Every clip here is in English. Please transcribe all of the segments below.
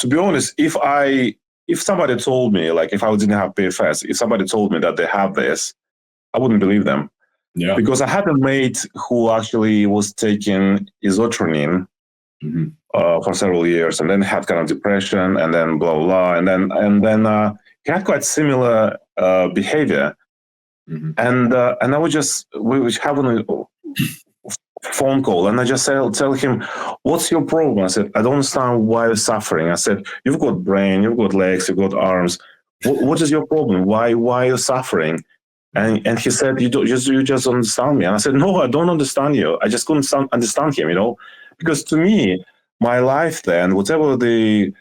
to be honest, if somebody told me, like if I didn't have PFS, if somebody told me that they have this, I wouldn't believe them. Yeah. Because I had a mate who actually was taking isotretinoin for several years, and then had kind of depression, and then blah blah, and then he had quite similar behavior, and I would we would have a phone call, and I just tell him, "What's your problem?" I said, "I don't understand why you're suffering." I said, "You've got brain, you've got legs, you've got arms. What is your problem? Why are you suffering?" And he said, you just understand me. And I said, no, I don't understand you. I just couldn't understand him, because to me, my life then, whatever the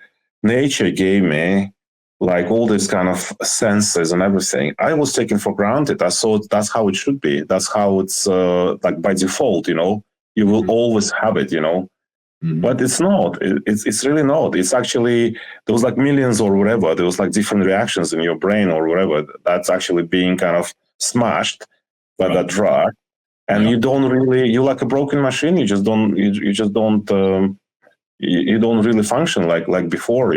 nature gave me, like all these kind of senses and everything, I was taken for granted. I thought that's how it should be. That's how it's like by default, you will always have it, But it's not. It's really not. It's actually, there was like millions or whatever. There was like different reactions in your brain or whatever. That's actually being kind of smashed by that drug, and you don't really. You're like a broken machine. You just don't. You just don't. You don't really function like before.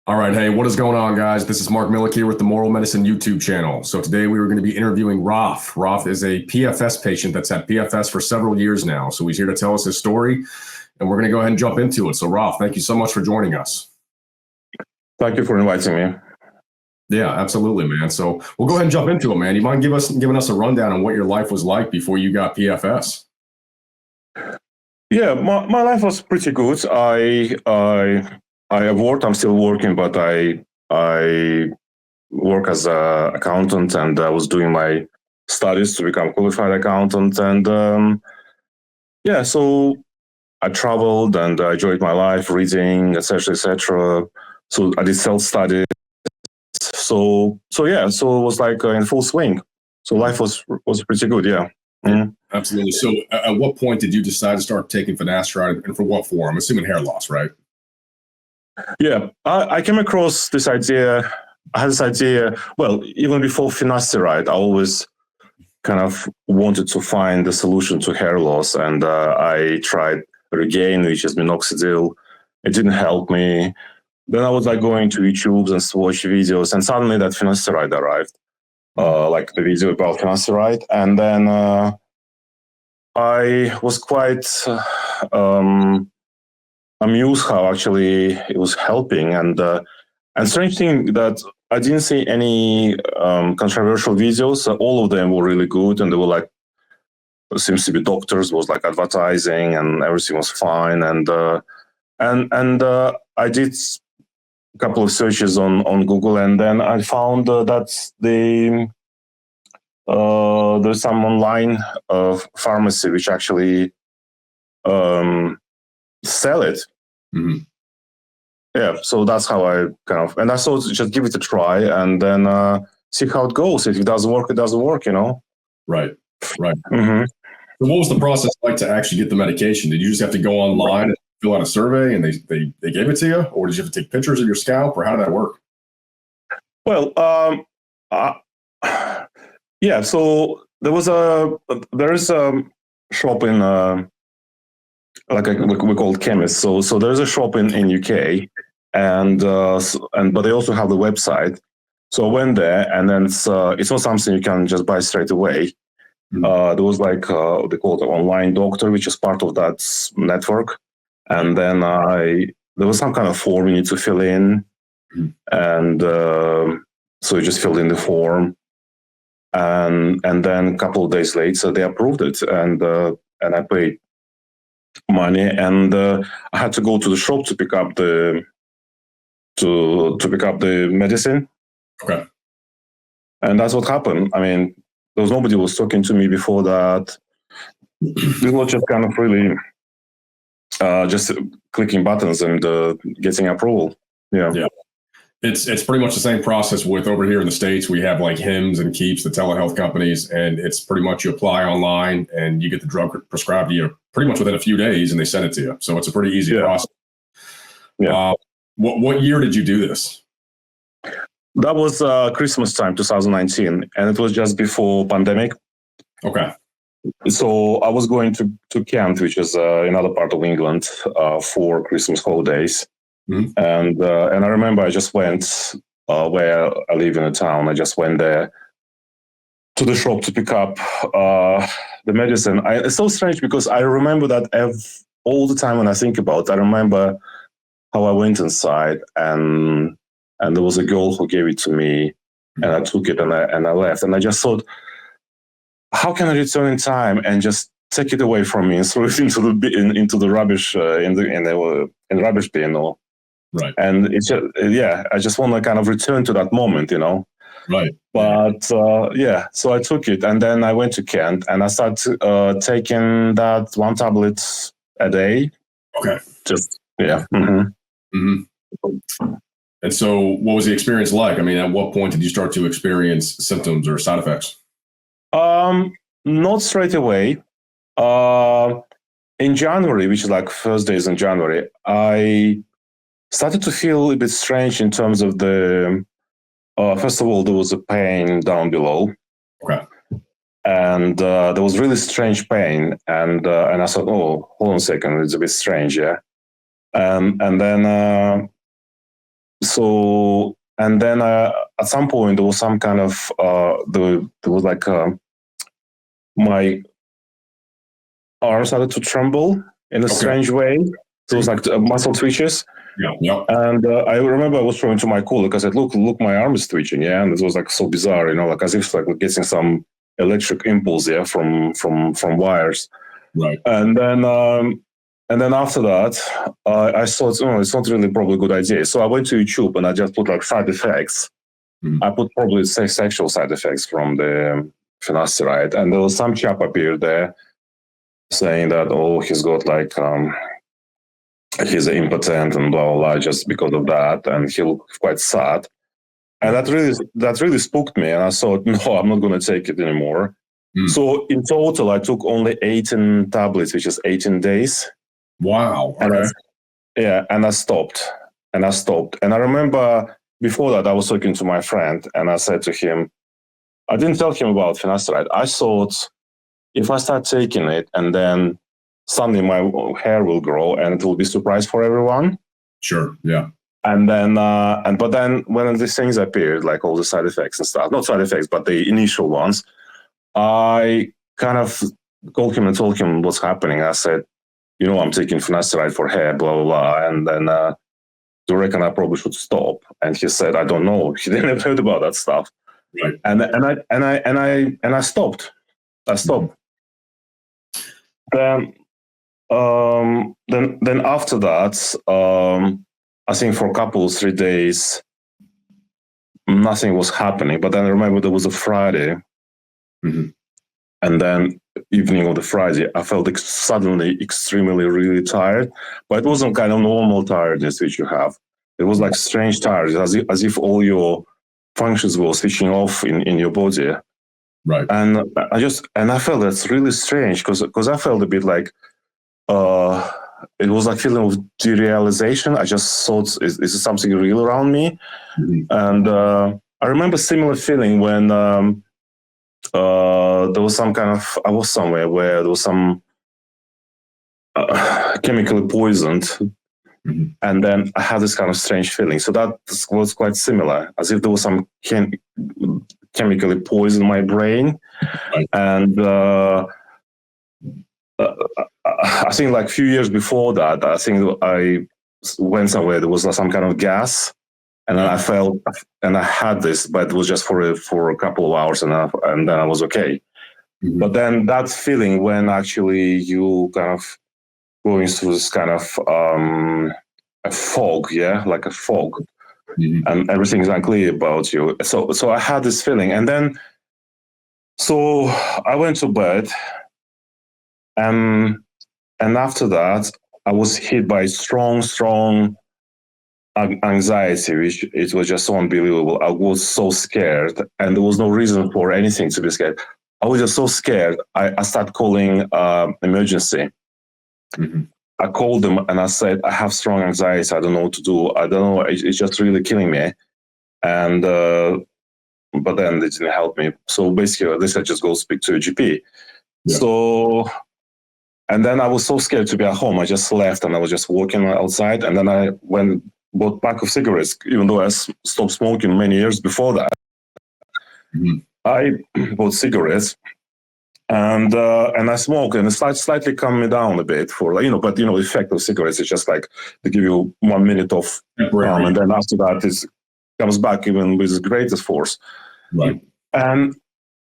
All right, hey, what is going on, guys? This is Mark Millick here with the Moral Medicine YouTube channel. So today we were going to be interviewing Raf. Raf is a PFS patient that's had PFS for several years now. So he's here to tell us his story, and we're going to go ahead and jump into it. So Raf, thank you so much for joining us. Thank you for inviting me. Yeah, absolutely, man. So we'll go ahead and jump into it, man. You mind giving us a rundown on what your life was like before you got PFS? Yeah, my life was pretty good. I have worked. I'm still working, but I work as an accountant, and I was doing my studies to become qualified accountant. And so I traveled and I enjoyed my life, reading, etc., etc. So I did self-study. So it was like in full swing. So life was pretty good. Yeah. Mm-hmm. Absolutely. So at what point did you decide to start taking finasteride, and for what form? I'm assuming hair loss, right? Yeah, I came across this idea. I had this idea, well, even before finasteride, I always kind of wanted to find a solution to hair loss. And I tried Regain, which is minoxidil. It didn't help me. Then I was like going to YouTube and watch videos, and suddenly that finasteride arrived, like the video about finasteride. And then I was quite amused how actually it was helping. And strange thing that I didn't see any controversial videos. All of them were really good, and they were like, seems to be doctors, was like advertising, and everything was fine. And I did a couple of searches on Google, and then I found that there's some online pharmacy which actually sell it. Mm-hmm. Yeah, so that's how I and I thought just give it a try, and then see how it goes. If it doesn't work, it doesn't work, Right. Mm-hmm. So what was the process like to actually get the medication? Did you just have to go online and fill out a survey, and they gave it to you, or did you have to take pictures of your scalp, or how did that work? Well, yeah. So there is a shop in we call it chemist. So there's a shop in UK, and but they also have the website. So I went there, and then it's not something you can just buy straight away. Mm-hmm. There was like they call it an online doctor, which is part of that network. And then there was some kind of form you need to fill in, mm-hmm. and so you just filled in the form, and then a couple of days later they approved it, and I paid money, and I had to go to the shop to pick up the medicine. Okay. And that's what happened. I mean, there was nobody who was talking to me before that. It was just kind of really just clicking buttons and getting approval. Yeah. It's pretty much the same process with over here in the States. We have like Hims and Keeps, the telehealth companies, and it's pretty much you apply online and you get the drug prescribed to you pretty much within a few days, and they send it to you. So it's a pretty easy process. Yeah. What year did you do this? That was Christmas time, 2019, and it was just before pandemic. Okay. So I was going to Kent, which is another part of England, for Christmas holidays. Mm-hmm. And I remember I just went where I live in a town. I just went there to the shop to pick up the medicine. It's so strange because I remember that all the time when I think about it, I remember how I went inside and there was a girl who gave it to me, and I took it and I left. And I just thought, how can I return in time and just take it away from me and throw it into the rubbish in the rubbish bin, or right? And it's just, I just want to kind of return to that moment, Right. But so I took it, and then I went to Kent, and I started taking that one tablet a day. Okay. Just Mm-hmm. Mm-hmm. And so, what was the experience like? I mean, at what point did you start to experience symptoms or side effects? Not straight away. In January, which is like first days in January, I started to feel a bit strange in terms of the. First of all, there was a pain down below. Okay. And there was really strange pain, and I thought, oh, hold on a second, it's a bit strange, yeah. And then at some point there was some kind of there was like my arm started to tremble in a strange way. There was like muscle twitches. Yeah. And I remember I was showing to my colleague. I said, look, my arm is twitching, yeah. And it was like so bizarre, like as if like we're getting some electric impulse, yeah, from wires. Right. And then after that, I thought, it's not really probably a good idea. So I went to YouTube and I just put like side effects. Mm-hmm. I put probably sexual side effects from the finasteride, and there was some chap appeared there saying that, oh, he's got like he's impotent and blah, blah, blah, just because of that, and he looked quite sad. And that really spooked me, and I thought, no, I'm not going to take it anymore. So in total, I took only 18 tablets, which is 18 days. Wow. Okay. And I stopped. And I remember before that, I was talking to my friend, and I said to him, I didn't tell him about finasteride. I thought if I start taking it and then suddenly my hair will grow and it will be a surprise for everyone. Sure. Yeah. And then, but then when these things appeared, like all the side effects and stuff, not side effects, but the initial ones, I kind of called him and told him what's happening. I said, I'm taking finasteride for hair, blah, blah, blah. And then, do you reckon I probably should stop? And he said, I don't know. He didn't have heard about that stuff. Right. And I stopped. Then after that, I think for a couple, 3 days, nothing was happening. But then I remember there was a Friday. Mm-hmm. And then evening of the Friday, I felt suddenly extremely, really tired. But it wasn't kind of normal tiredness which you have. It was like strange tiredness, as if all your functions were switching off in your body. Right. And I felt that's really strange because I felt a bit like it was like feeling of derealization. I just thought, is something real around me? Mm-hmm. And I remember similar feeling when there was some kind of, I was somewhere where there was some chemically poisoned. Mm-hmm. And then I had this kind of strange feeling. So that was quite similar, as if there was some chemically poisoned my brain. Right. And I think like a few years before that, I think I went somewhere, there was some kind of gas. And then I felt, and I had this, but it was just for a couple of hours, and then I was okay. Mm-hmm. But then that feeling when actually you kind of going through this kind of a fog, like a fog, mm-hmm. and everything is unclear about you. So I had this feeling, and then so I went to bed, and after that I was hit by strong anxiety, which it was just so unbelievable. I was so scared, and there was no reason for anything to be scared. I was just so scared. I started calling emergency. Mm-hmm. I called them and I said, I have strong anxiety. I don't know what to do. I don't know. It's just really killing me. And but then it didn't help me. So basically, they said just go speak to a GP. Yeah. So, and then I was so scared to be at home. I just left and I was just walking outside. And then I bought a pack of cigarettes, even though I stopped smoking many years before that. Mm-hmm. I bought cigarettes. And I smoked, and it slightly calmed me down a bit for, but the effect of cigarettes is just like they give you 1 minute of calm, and then after that it comes back even with the greatest force. Right. And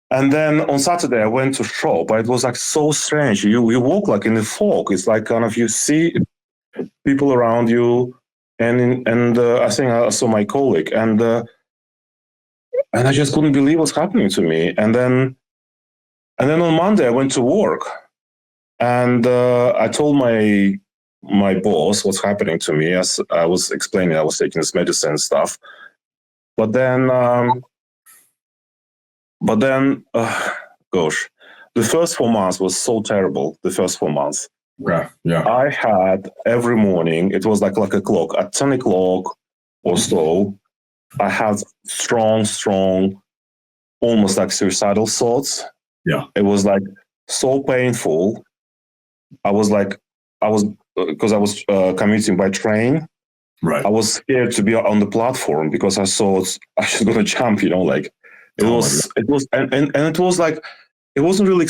then on Saturday I went to shop, but it was like so strange. You walk like in the fog. It's like kind of you see people around you, and I think I saw my colleague, and I just couldn't believe what's happening to me, and then on Monday, I went to work, and I told my boss what's happening to me. As I was explaining, I was taking this medicine and stuff. But then, gosh, the first 4 months was so terrible. The first 4 months. Okay. Yeah. I had every morning. It was like a clock at 10 o'clock or so. I had strong, almost like suicidal thoughts. Yeah, it was like so painful. Because I was commuting by train. Right. I was scared to be on the platform because I thought I was going to jump. It was, and it was like, it wasn't really.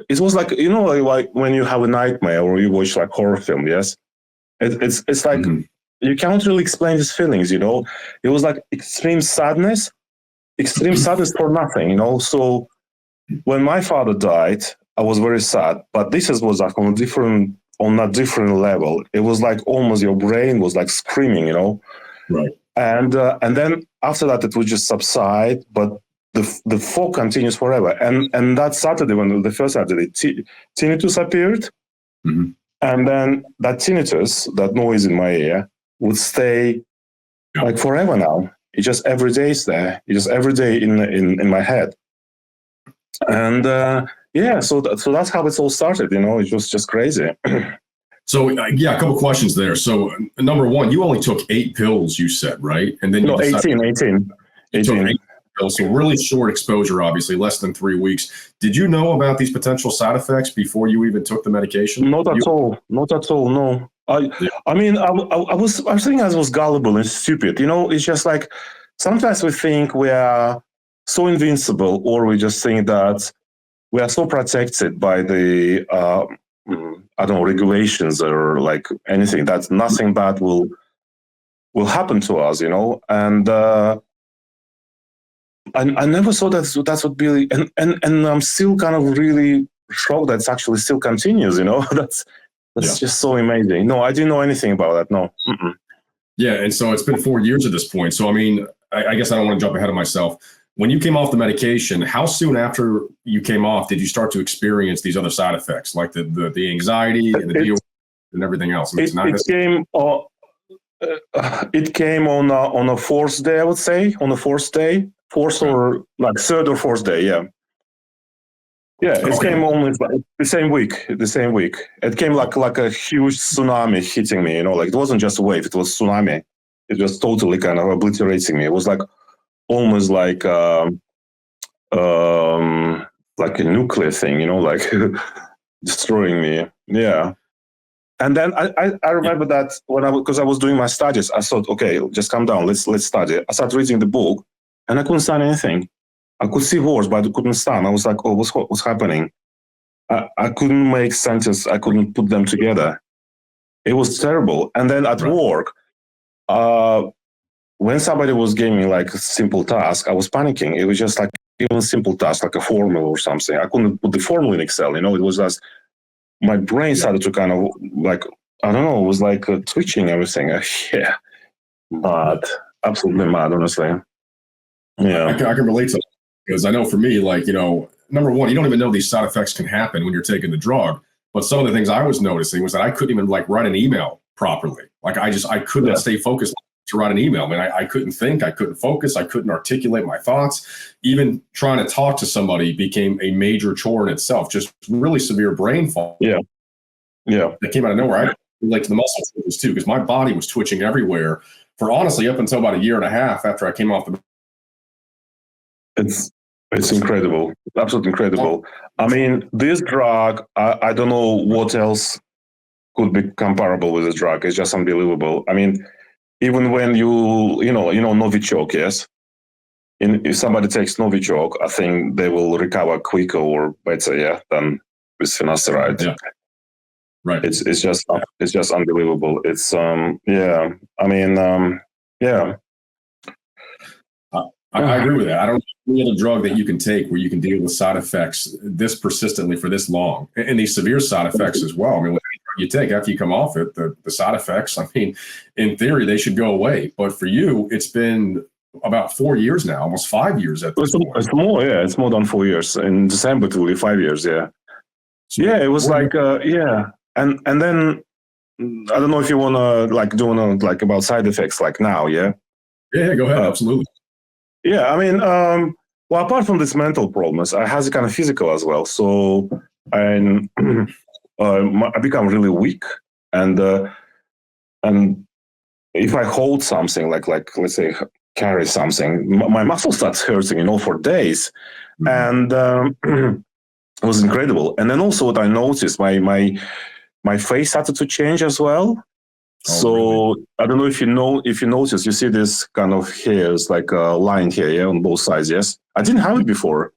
It was like like when you have a nightmare or you watch like horror film. Yes, it's like you can't really explain these feelings. It was like extreme sadness for nothing. So. When my father died, I was very sad, but this was like on a different level. It was like almost your brain was like screaming, Right. And then after that, it would just subside, but the fog continues forever. And that Saturday, the first Saturday, tinnitus appeared, and then that tinnitus, that noise in my ear, would stay like forever now. It just every day is there. It just every day in my head. And so that's how it all started. It was just crazy. So a couple questions there. So number one, you only took 8 pills, you said, right? And then 18. 8 pills, so really short exposure, obviously, less than 3 weeks. Did you know about these potential side effects before you even took the medication? Not at all. No. I mean, I think I was gullible and stupid. It's just like sometimes we think we are so invincible, or we just think that we are so protected by the regulations or like anything, that nothing bad will happen to us, and I never thought that would be, and I'm still kind of really shocked that it actually still continues, that's just so amazing. No, I didn't know anything about that. No. Mm-mm. Yeah, and so it's been 4 years at this point. So I mean, I guess I don't want to jump ahead of myself. When you came off the medication, how soon after you came off did you start to experience these other side effects, like the anxiety and the deal and everything else? I mean, it came on a fourth day, I would say, or like third or fourth day. Yeah. It came almost like the same week. It came like a huge tsunami hitting me. Like it wasn't just a wave; it was tsunami. It was totally kind of obliterating me. It was like almost like a nuclear thing, like destroying me. Yeah. And then I remember that because I was doing my studies, I thought, okay, just calm down. Let's study. I started reading the book, and I couldn't stand anything. I could see words, but I couldn't stand. I was like, oh, what's happening? I couldn't make sentences. I couldn't put them together. It was terrible. And then at work, when somebody was giving me like a simple task, I was panicking. It was just like even a simple task, like a formula or something. I couldn't put the formula in Excel. It was just my brain started to kind of like, I don't know, it was like twitching everything. Yeah, mad, absolutely mad, honestly. Yeah, I can relate to that because I know for me, like, number one, you don't even know these side effects can happen when you're taking the drug. But some of the things I was noticing was that I couldn't even like write an email properly. Like I could not stay focused to write an email. I mean, I couldn't think, I couldn't focus, I couldn't articulate my thoughts. Even trying to talk to somebody became a major chore in itself, just really severe brain fog. Yeah. That came out of nowhere. I relate to the muscle twitches too, because my body was twitching everywhere for honestly up until about a year and a half after I came off the. It's incredible, absolutely incredible. I mean, this drug, I don't know what else could be comparable with this drug. It's just unbelievable. I mean, even when you know Novichok, yes. If somebody takes Novichok, I think they will recover quicker or better, yeah, than with finasteride. Yeah. Right. It's just unbelievable. It's yeah. I mean yeah. I agree with that. I don't know any other drug that you can take where you can deal with side effects this persistently for this long, and these severe side effects as well. I mean, what you take after you come off it, the side effects, I mean, in theory, they should go away. But for you, it's been about 4 years now, almost 5 years at this point. It's more, yeah. It's more than 4 years. In December, it will be 5 years, yeah. So yeah, it was like, yeah. And then, I don't know if you want to, like, do like about side effects, like now, yeah? Yeah, go ahead, absolutely. Yeah, I mean, well, apart from these mental problems, I has a kind of physical as well. So I become really weak, and if I hold something, like let's say carry something, my muscle starts hurting, for days, and it was incredible. And then also what I noticed, my face started to change as well. So really? I don't know if you notice, you see this kind of hairs, like a line here, yeah, on both sides. Yes, I didn't have it before.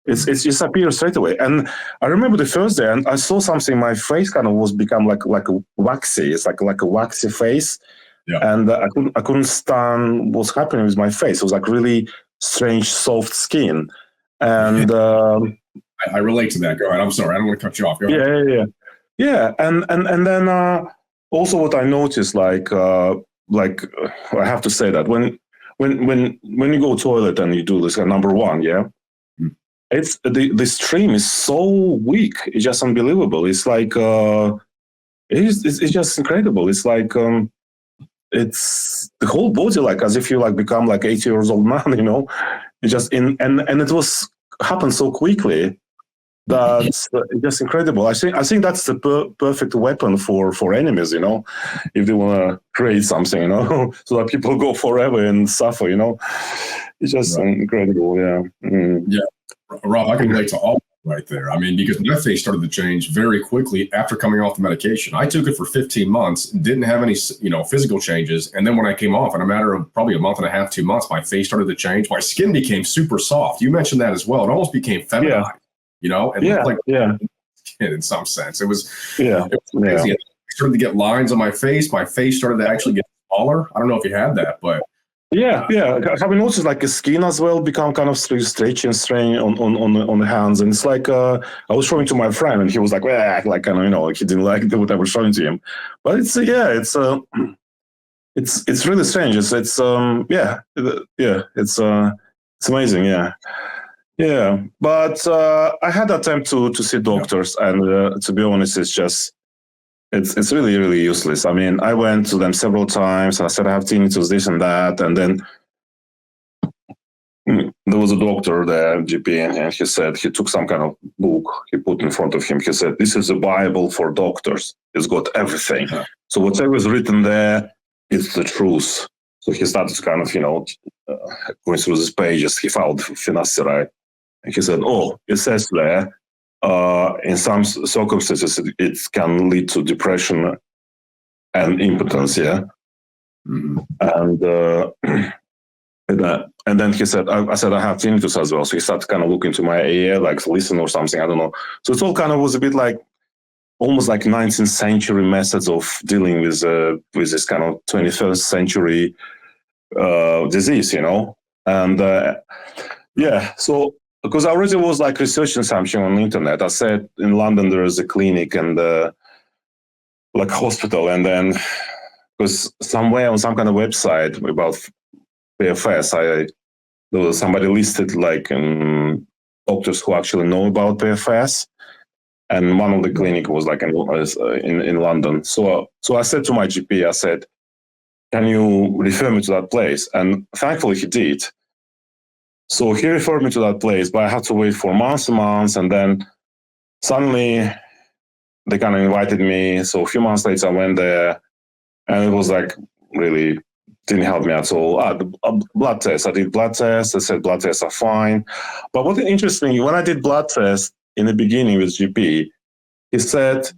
It's disappeared straight away. And I remember the first day, and I saw something. My face kind of was become like a waxy. It's like a waxy face, yeah. And I couldn't stand what's happening with my face. It was like really strange, soft skin, and I relate to that. Go ahead. I'm sorry, I don't want to cut you off. Go ahead. Yeah. And then. Also, what I noticed, like I have to say that when you go to toilet and you do this, number one, yeah, it's the stream is so weak. It's just unbelievable. It's like it's just incredible. It's like it's the whole body, like as if you like become like 80 years old man. It just and it was happened so quickly. That's just incredible. I think that's the perfect weapon for enemies, if they want to create something, so that people go forever and suffer, It's just incredible, yeah. Yeah, Rob, I can relate to all right there. I mean, because my face started to change very quickly after coming off the medication. I took it for 15 months, didn't have any, physical changes. And then when I came off, in a matter of probably a month and a half, 2 months, my face started to change. My skin became super soft. You mentioned that as well. It almost became feminized. Yeah. Looked like in some sense. It was crazy. Yeah. I started to get lines on my face. My face started to actually get smaller. I don't know if you had that, but yeah. Have you noticed like the skin as well become kind of stretchy and strained on the hands? And it's like I was showing to my friend, and he was like, like kind of like he didn't like what I was showing to him. But it's it's really strange. It's amazing. Yeah, but I had attempt to see doctors, and to be honest, it's really, really useless. I mean, I went to them several times, and I said I have tinnitus, this and that, and then there was a doctor there, GP, and he said he took some kind of book he put in front of him. He said, "This is a Bible for doctors. It's got everything. So whatever is written there, it's the truth." So he started kind of, going through these pages. He found finasteride. And he said, it says there, in some circumstances, it can lead to depression and impotence, yeah? Mm-hmm. And then he said, I said, I have tinnitus as well. So he started kind of looking to my ear, like listen or something, I don't know. So it all kind of was a bit like, almost like 19th century methods of dealing with this kind of 21st century disease, And so because I already was like researching something on the internet. I said in London there is a clinic and like hospital, and then because somewhere on some kind of website about PFS, there was somebody listed like doctors who actually know about PFS, and one of the clinic was like in London. So I said to my GP, I said, "Can you refer me to that place?" And thankfully he did. So he referred me to that place, but I had to wait for months and months. And then suddenly they kind of invited me. So a few months later, I went there, and it was like really didn't help me at all. The blood test. I did blood tests. They said blood tests are fine. But what interesting, when I did blood tests in the beginning with GP, he said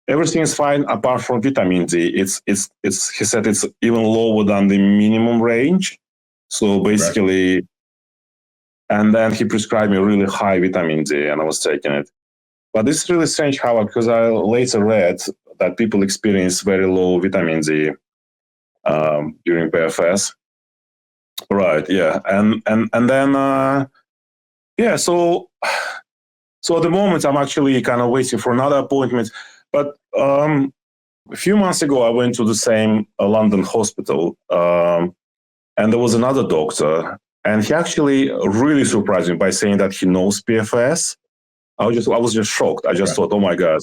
everything is fine apart from vitamin D. He said it's even lower than the minimum range. So basically, right. And then he prescribed me really high vitamin D, and I was taking it. But this is really strange, Howard, because I later read that people experience very low vitamin D during PFS. Right, yeah. And then, so at the moment, I'm actually kind of waiting for another appointment. But a few months ago, I went to the same London hospital, and there was another doctor, and he actually really surprised me by saying that he knows PFS. I was just shocked. I just thought, oh my God,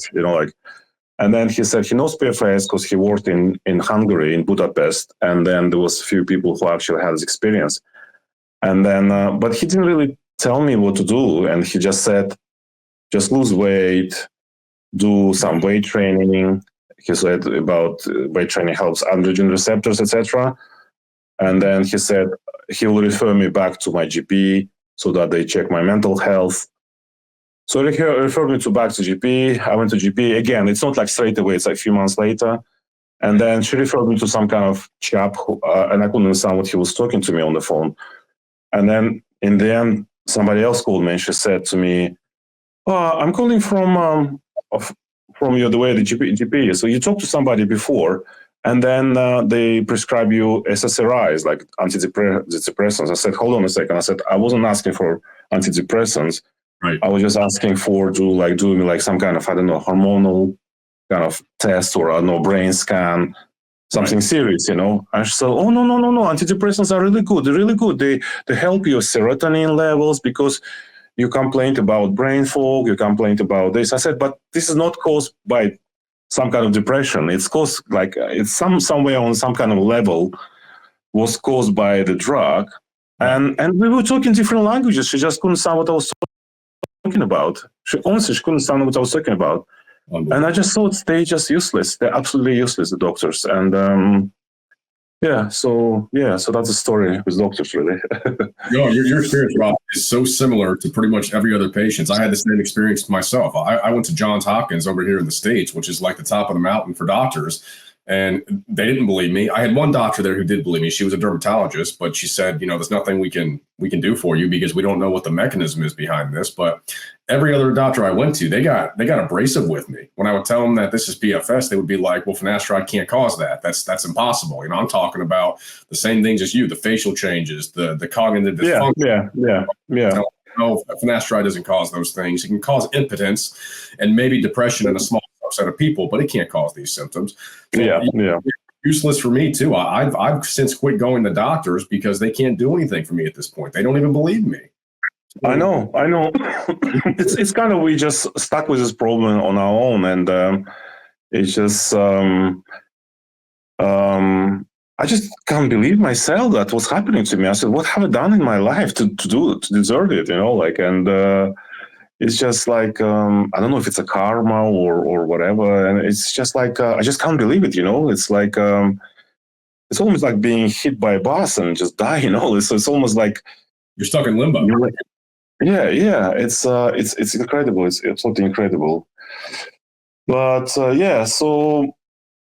and then he said he knows PFS because he worked in Hungary, in Budapest, and then there was a few people who actually had this experience. And then, but he didn't really tell me what to do, and he just said, just lose weight, do some weight training. He said about weight training helps androgen receptors, etc. And then he said he will refer me back to my GP so that they check my mental health. So he referred me back to GP. I went to GP. Again, it's not like straight away. It's like a few months later. And then she referred me to some kind of chap, and I couldn't understand what he was talking to me on the phone. And then in the end, somebody else called me, and she said to me, I'm calling from you, the way the GP is. So you talked to somebody before, and then they prescribe you SSRIs, like antidepressants. I said, hold on a second. I said, I wasn't asking for antidepressants. Right. I was just asking for doing some kind of, I don't know, hormonal kind of test, or I don't know, brain scan, something serious, And she said, oh, no, antidepressants are really good. They're really good. They help your serotonin levels because you complained about brain fog, you complained about this. I said, but this is not caused by some kind of depression. It's caused, it's somewhere on some kind of level was caused by the drug. Right. And we were talking different languages. She just couldn't sound what I was talking about. She couldn't sound what I was talking about. And I just thought they're just useless. They're absolutely useless, the doctors. And so that's the story with doctors, really. No, your experience, Rob, is so similar to pretty much every other patient. I had the same experience myself. I went to Johns Hopkins over here in the States, which is like the top of the mountain for doctors. And they didn't believe me. I had one doctor there who did believe me. She was a dermatologist, but she said, there's nothing we can do for you because we don't know what the mechanism is behind this. But every other doctor I went to, they got abrasive with me. When I would tell them that this is PFS, they would be like, well, finasteride can't cause that. That's impossible. I'm talking about the same things as you, the facial changes, the cognitive dysfunction. Yeah. No, finasteride doesn't cause those things. It can cause impotence and maybe depression in a small subset of people, but it can't cause these symptoms. So useless for me too. I've since quit going to doctors because they can't do anything for me at this point. They don't even believe me. I know. It's kind of, we just stuck with this problem on our own, and it's just I just can't believe myself that was happening to me. I said, what have I done in my life to deserve it? And it's just like, I don't know if it's a karma or whatever. And it's just like, I just can't believe it. It's like, it's almost like being hit by a bus and just die, It's almost like you're stuck in limbo. Yeah. It's incredible. It's absolutely incredible. But so,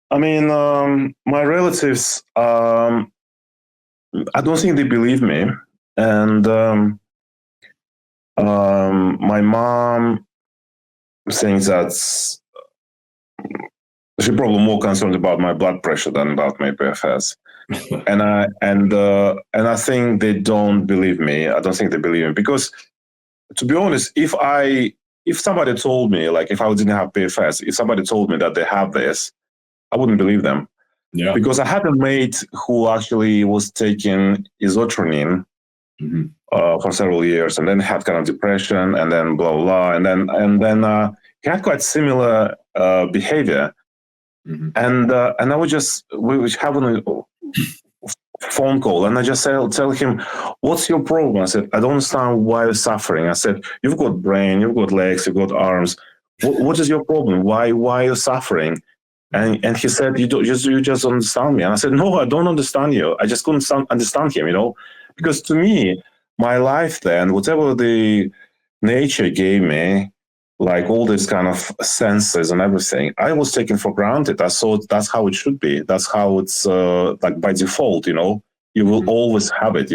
I mean, my relatives, I don't think they believe me. And my mom thinks that she's probably more concerned about my blood pressure than about my PFS. and I think they don't believe me. I don't think they believe me because, to be honest, if somebody told me, like if I didn't have PFS, if somebody told me that they have this, I wouldn't believe them. Yeah. Because I had a mate who actually was taking isotretinoin for several years, and then had kind of depression, and then blah blah, and then he had quite similar behavior, and I would we would have a phone call, and I just tell him, "What's your problem?" I said, "I don't understand why you're suffering." I said, "You've got brain, you've got legs, you've got arms. What is your problem? Why are you suffering?" And he said, you just don't understand me. And I said, no, I don't understand you. I just couldn't understand him, because to me, my life then, whatever the nature gave me, like all these kind of senses and everything, I was taken for granted. I thought that's how it should be. That's how it's like by default, you will always have it,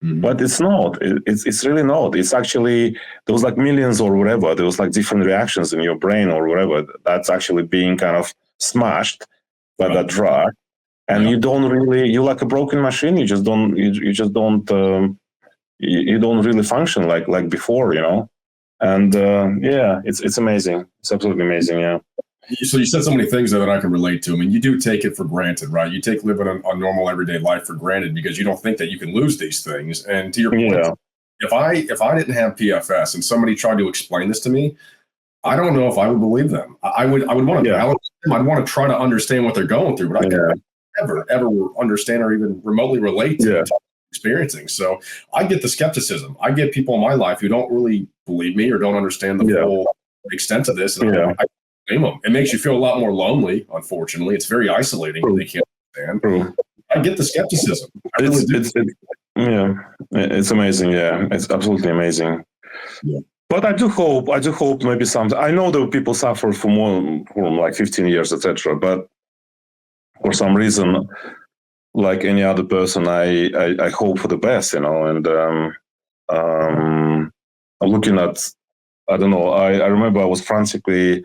But it's not. It's really not. It's actually, there was like millions or whatever. There was like different reactions in your brain or whatever. That's actually being kind of smashed by that drug. And you don't really, you're like a broken machine. You just don't, you just don't, you don't really function like before, And it's amazing. It's absolutely amazing. Yeah. So you said so many things that I can relate to. I mean, you do take it for granted, right? You take living a normal everyday life for granted because you don't think that you can lose these things. And to your point, if I didn't have PFS and somebody tried to explain this to me, I don't know if I would believe them. I would want to validate them. I'd want to try to understand what they're going through, but I can't ever understand or even remotely relate to what I'm experiencing. So I get the skepticism. I get people in my life who don't really believe me or don't understand the full extent of this. And I blame them. It makes you feel a lot more lonely, unfortunately. It's very isolating. They can't understand. I get the skepticism. It's amazing. Yeah, it's absolutely amazing. Yeah. But I do hope maybe I know that people suffer for like 15 years, etc. But for some reason, like any other person, I hope for the best, And I'm looking at, I don't know. I remember I was frantically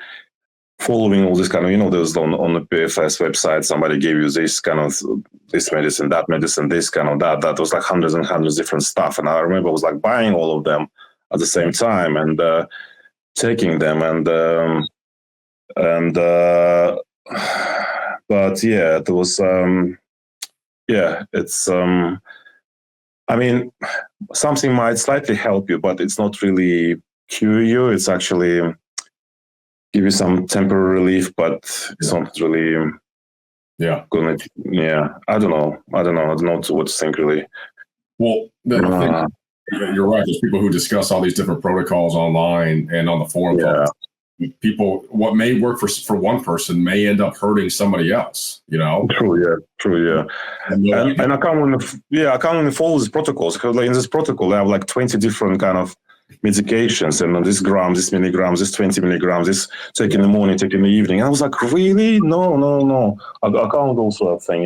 following all this kind of, there's on the PFS website, somebody gave you this kind of this medicine, that medicine, this kind of that was like hundreds and hundreds of different stuff. And I remember I was like buying all of them at the same time and taking them but yeah, there was it's I mean, something might slightly help you, but it's not really cure you. It's actually give you some temporary relief, but it's not really gonna I don't know what to think really. Well, you're right. There's people who discuss all these different protocols online and on the forum. People, what may work for one person may end up hurting somebody else. True. And I can't even follow these protocols because like in this protocol they have like 20 different kind of medications, and this grams, this milligrams, this 20 milligrams, this take in the morning, take in the evening. And I was like, really? No. I can't go through that thing,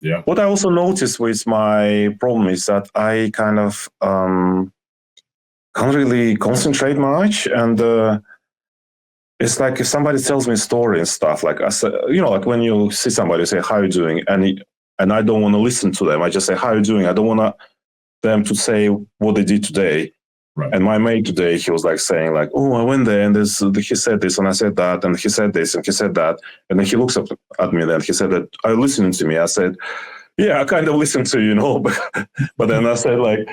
Yeah. What I also noticed with my problem is that I kind of can't really concentrate much, and it's like if somebody tells me a story and stuff, like I said, like when you see somebody say, "How are you doing?" and I don't want to listen to them. I just say, "How are you doing?" I don't want them to say what they did today. Right. And my mate today, he was like saying like, "Oh, I went there and he said this and I said that and he said this and he said that." And then he looks up at me then he said that, "Are you listening to me?" I said, "Yeah, I kind of listen to you, but then I said like,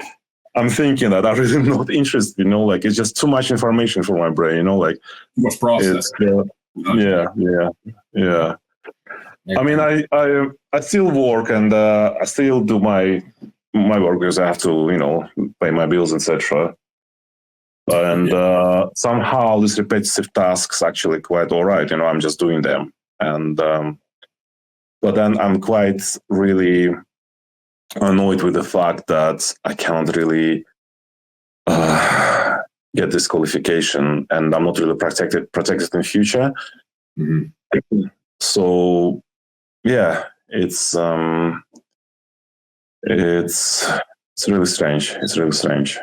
I'm thinking that I'm really not interested, like it's just too much information for my brain, like too much process. Yeah. I mean, I still work and I still do my work because I have to, pay my bills, etc. And somehow these repetitive tasks actually quite all right, I'm just doing them, and but then I'm quite really annoyed with the fact that I can't really get this qualification, and I'm not really protected in the future. Mm-hmm. So yeah, it's really strange. It's really strange.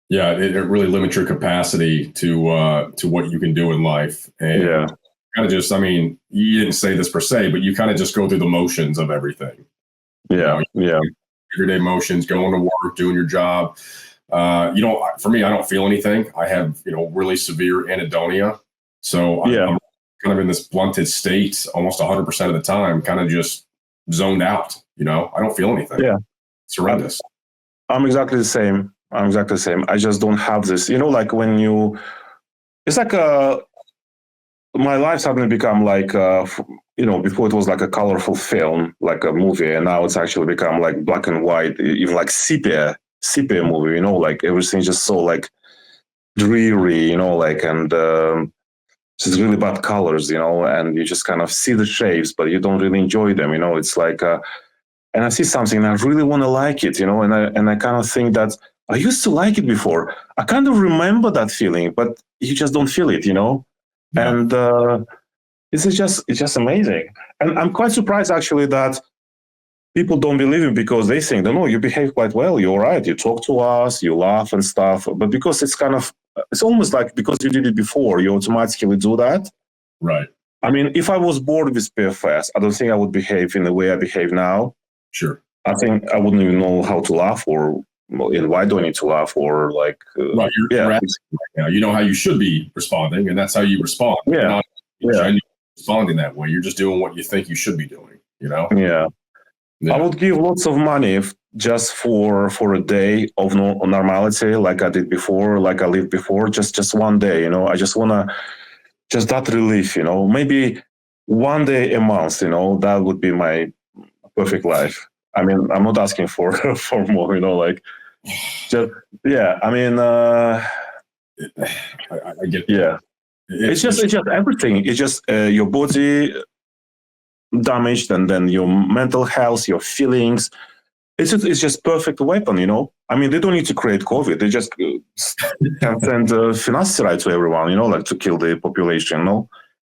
Yeah, it really limits your capacity to what you can do in life. And kind of just, I mean, you didn't say this per se, but you kind of just go through the motions of everything. Everyday motions, going to work, doing your job. For me, I don't feel anything. I have, really severe anhedonia. So I'm kind of in this blunted state almost 100% of the time, kind of just zoned out. I don't feel anything. Yeah. It's horrendous. I'm exactly the same. I just don't have this, like when it's like my life suddenly become like, before it was like a colorful film, like a movie, and now it's actually become like black and white, even like sepia movie, like everything's just so like dreary, and just really bad colors, and you just kind of see the shapes, but you don't really enjoy them. It's like, and I see something and I really want to like it, and I kind of think that I used to like it before. I kind of remember that feeling, but you just don't feel it, Yeah. and it's just amazing. And I'm quite surprised actually that people don't believe it, because they think, no, you behave quite well. You're right. You talk to us, you laugh and stuff. But because it's almost like because you did it before, you automatically do that. Right. I mean, if I was bored with PFS, I don't think I would behave in the way I behave now. Sure. I think I wouldn't even know how to laugh, or why do I need to laugh, or like, right. You're right now. You know how you should be responding, and that's how you respond. Yeah. You're not genuinely responding that way. You're just doing what you think you should be doing, Yeah. I would give lots of money just for a day of normality, like I did before, like I lived before, just one day, I just want to, just that relief, maybe one day a month, that would be my perfect life. I mean, I'm not asking for more, like, just, yeah, I mean, I get that. Yeah. It's just everything. It's just your body damaged, and then your mental health, your feelings. It's just perfect weapon, I mean, they don't need to create COVID. They just can send finasteride to everyone, like to kill the population.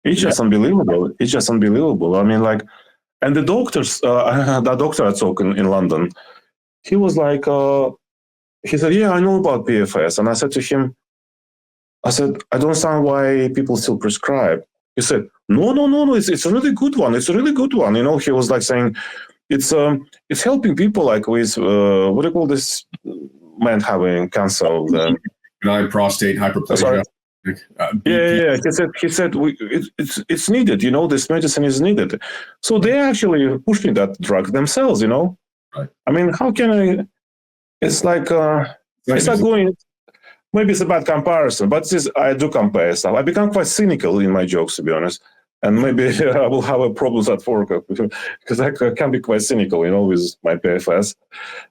It's just unbelievable. It's just unbelievable. I mean, like, and the doctors, that doctor I talked in London, he was like, he said, yeah, I know about PFS. And I said to him, I don't understand why people still prescribe. He said, no, it's a really good one. It's a really good one. He was like saying, it's helping people like with, what do you call this man having cancer? Benign prostate hyperplasia. Yeah. He said it's needed. This medicine is needed. So they're actually pushing that drug themselves. Right. I mean, how can I? It's like it's like going. Maybe it's a bad comparison, but I do compare stuff. I become quite cynical in my jokes, to be honest, and maybe I will have a problems at work because I can be quite cynical, with my PFS,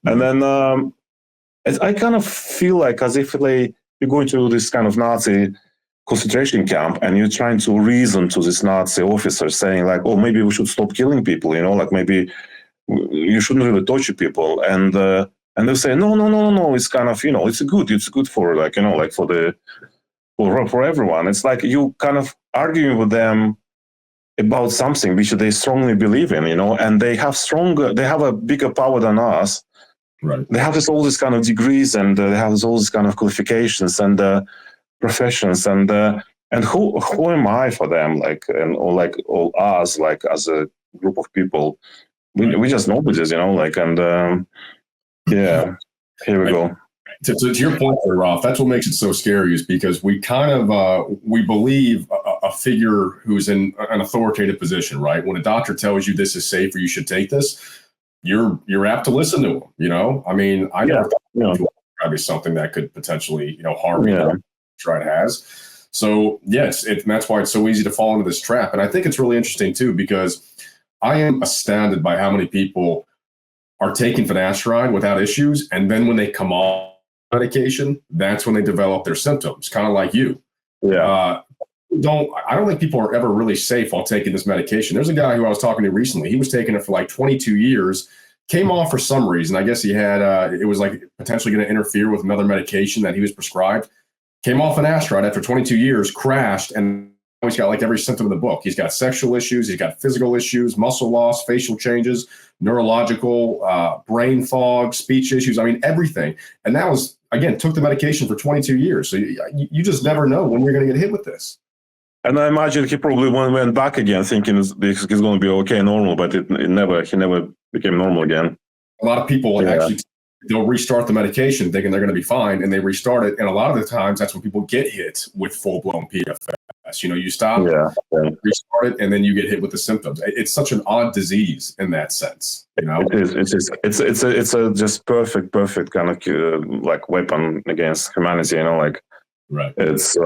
and then I kind of feel like as if you're going to this kind of Nazi concentration camp, and you're trying to reason to this Nazi officer, saying like, "Oh, maybe we should stop killing people," like maybe you shouldn't really torture people, and they say, no, it's kind of, it's good for like, like for everyone. It's like you kind of arguing with them about something which they strongly believe in, and they have a bigger power than us. Right. They have all these kind of degrees, and they have all these kind of qualifications and professions, and who am I for them? Like, or all us, like as a group of people, we just nobodies, like, and yeah, here we go. To your point there, Ralph, that's what makes it so scary, is because we kind of we believe a figure who's in an authoritative position, right? When a doctor tells you this is safe or you should take this, you're apt to listen to him. I mean, I never thought it would be something that could potentially harm you. Try it has. So yes, that's why it's so easy to fall into this trap. And I think it's really interesting too, because I am astounded by how many people are taking finasteride without issues, and then when they come off medication, that's when they develop their symptoms, kind of like you. Yeah. I don't think people are ever really safe while taking this medication. There's a guy who I was talking to recently. He was taking it for like 22 years, came off for some reason. I guess he had, it was like potentially going to interfere with another medication that he was prescribed. Came off finasteride after 22 years, crashed, and he's got like every symptom in the book. He's got sexual issues, he's got physical issues, muscle loss, facial changes, neurological, brain fog, speech issues. I mean, everything. And that was, again, took the medication for 22 years. So you just never know when you're going to get hit with this. And I imagine he probably went back again thinking he's going to be okay, normal, but he never became normal again. A lot of people actually, they'll restart the medication thinking they're going to be fine, and they restart it. And a lot of the times that's when people get hit with full-blown PFS. You stop, restart it, and then you get hit with the symptoms. It's such an odd disease in that sense. It's a just perfect kind of like weapon against humanity. Right. It's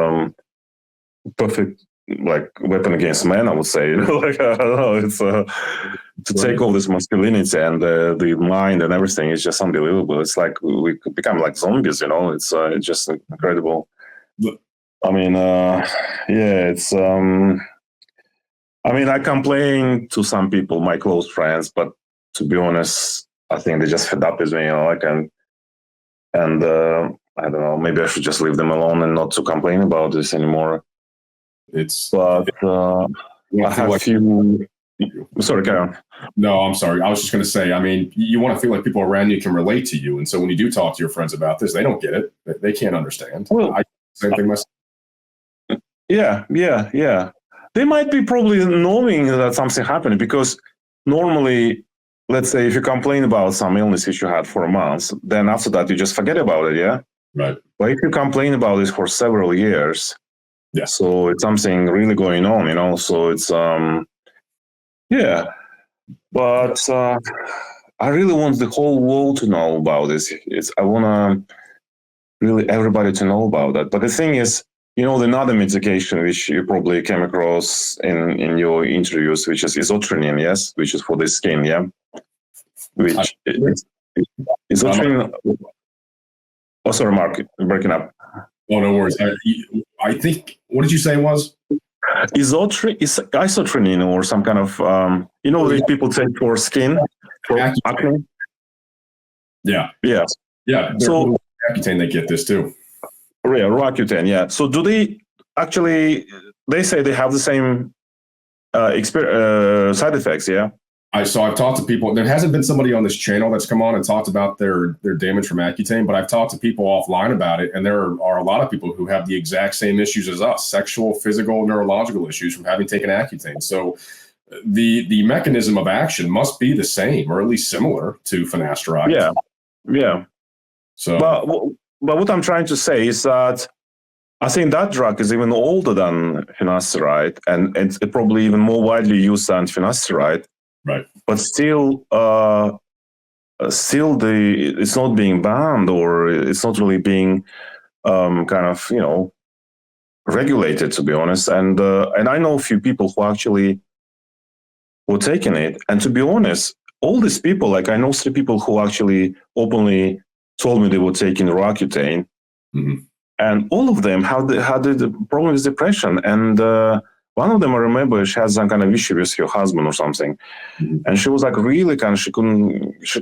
perfect like weapon against men, I would say. Like I don't know, it's to take all this masculinity and the mind and everything. It's just unbelievable. It's like we could become like zombies. It's just incredible. I mean, yeah, it's. I mean, I complain to some people, my close friends, but to be honest, I think they just fed up with me. Like, and I don't know. Maybe I should just leave them alone and not to complain about this anymore. But I have like few. Sorry, Karen. No, I'm sorry. I was just going to say, I mean, you want to feel like people around you can relate to you. And so when you do talk to your friends about this, they don't get it. They can't understand. Well, Same thing myself. Yeah. They might be probably knowing that something happened because normally, let's say if you complain about some illness which you had for a month, then after that you just forget about it, yeah? Right. But if you complain about this for several years, yeah, so it's something really going on, so it's, yeah. But I really want the whole world to know about this. I want to really everybody to know about that. But the thing is, another medication which you probably came across in your interviews, which is isotretinoin, yes, which is for the skin, yeah. Which isotretinoin. Oh, sorry, Mark, breaking up. Oh, no worries. I think, what did you say it was? Isotretinoin or some kind of, the people take for skin, for acne. Yeah. So Accutane, they get this too. Yeah, Roaccutane, yeah. So do they actually, they say they have the same side effects, yeah? I've talked to people. There hasn't been somebody on this channel that's come on and talked about their damage from Accutane, but I've talked to people offline about it, and there are a lot of people who have the exact same issues as us: sexual, physical, neurological issues from having taken Accutane. So the mechanism of action must be the same, or at least similar to finasteride. Yeah. So, but what I'm trying to say is that I think that drug is even older than finasteride, and it's probably even more widely used than finasteride. Right. But still, it's not being banned, or it's not really being kind of regulated, to be honest. And I know a few people who actually were taking it, and to be honest, all these people, like I know 3 people who actually openly told me they were taking Roaccutane, and all of them had the problem with depression. And one of them, I remember, she had some kind of issue with her husband or something, and she was like really kind of she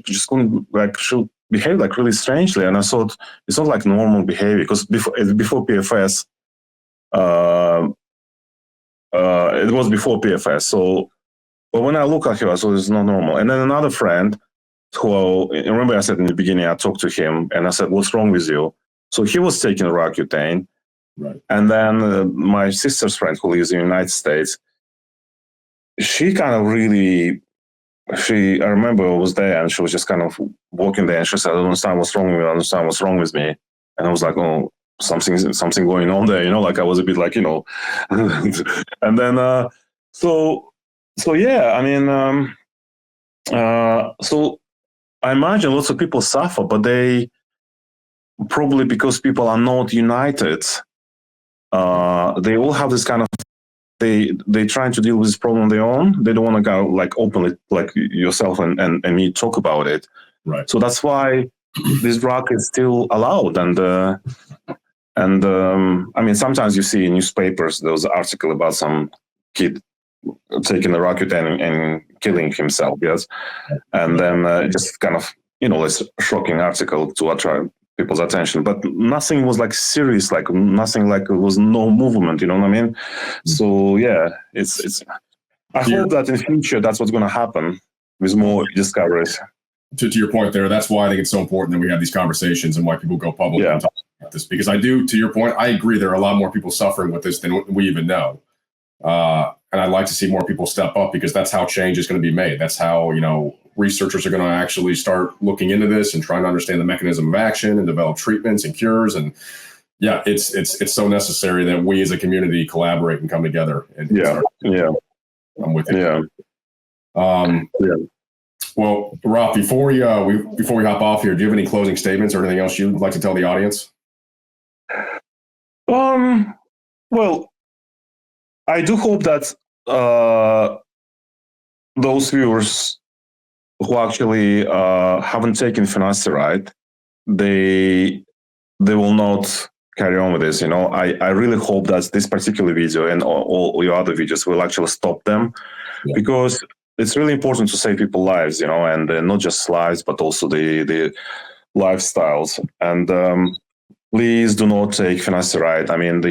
just couldn't, like, she behaved like really strangely. And I thought it's not like normal behavior, because before PFS, it was before PFS. So, but when I look at her, I thought it's not normal. And then another friend, who, remember I said in the beginning, I talked to him and I said, "What's wrong with you?" So he was taking Roaccutane. Right. And then my sister's friend, who lives in the United States, she kind of really, I remember I was there and she was just kind of walking there and she said, "I don't understand what's wrong with me. I don't understand what's wrong with me." And I was like, "Oh, something going on there," like I was a bit like, and then, so yeah, I mean, so I imagine lots of people suffer, but they probably, because people are not united, they all have this kind of, they trying to deal with this problem on their own. They don't want to go like openly, like yourself and me, talk about it. Right. So that's why this drug is still allowed. And I mean, sometimes you see in newspapers those article about some kid taking the Roaccutane and killing himself, yes, and then just kind of this shocking article to attract people's attention, but nothing was like serious, like nothing, like it was no movement, you know what I mean? So yeah, it's I hope that in future that's what's going to happen with more discoveries. To your point there, that's why I think it's so important that we have these conversations and why people go public and talk about this, because I do, to your point, I agree there are a lot more people suffering with this than we even know. And I'd like to see more people step up, because that's how change is going to be made. That's how, researchers are going to actually start looking into this and trying to understand the mechanism of action and develop treatments and cures. And yeah, it's so necessary that we as a community collaborate and come together. And I'm with you. Well, Ralph, before we hop off here, do you have any closing statements or anything else you'd like to tell the audience? Well, I do hope that those viewers who actually haven't taken finasteride, they will not carry on with this. I really hope that this particular video and all your other videos will actually stop them, because it's really important to save people's lives, and not just lives, but also the lifestyles. And please do not take finasteride. I mean,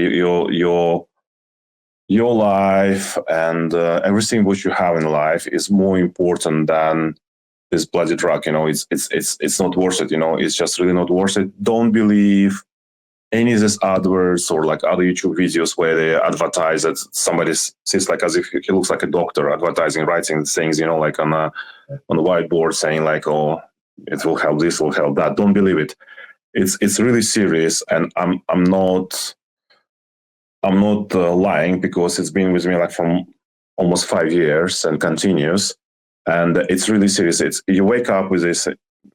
your life and everything which you have in life is more important than this bloody drug. It's not worth it. It's just really not worth it. Don't believe any of these adverts or like other YouTube videos where they advertise that somebody sits like as if he looks like a doctor advertising, writing things, like on the whiteboard saying like, oh, it will help this, will help that. Don't believe it. It's really serious, and I'm not lying, because it's been with me like from almost 5 years and continues, and it's really serious. You wake up with this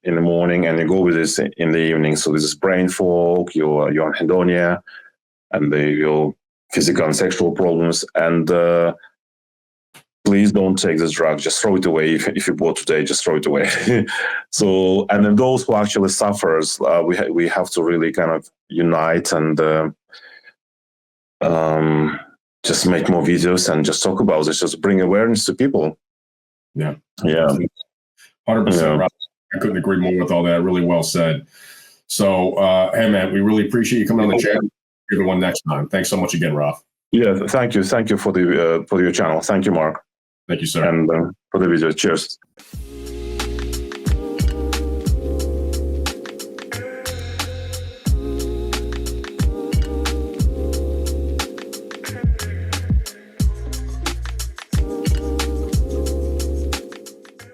in the morning and you go with this in the evening. So this is brain fog, your anhedonia, and your physical and sexual problems. And please don't take this drug. Just throw it away. If you bought today, just throw it away. So, and then those who actually suffers, we have to really kind of unite and just make more videos and just talk about this, just bring awareness to people. Yeah. 100%. Yeah. I couldn't agree more with all that. Really well said. So, hey, man, we really appreciate you coming on the channel. Give it one next time. Thanks so much again, Raf. Yeah, thank you. Thank you for your channel. Thank you, Mark. Thank you, sir. And for the video. Cheers.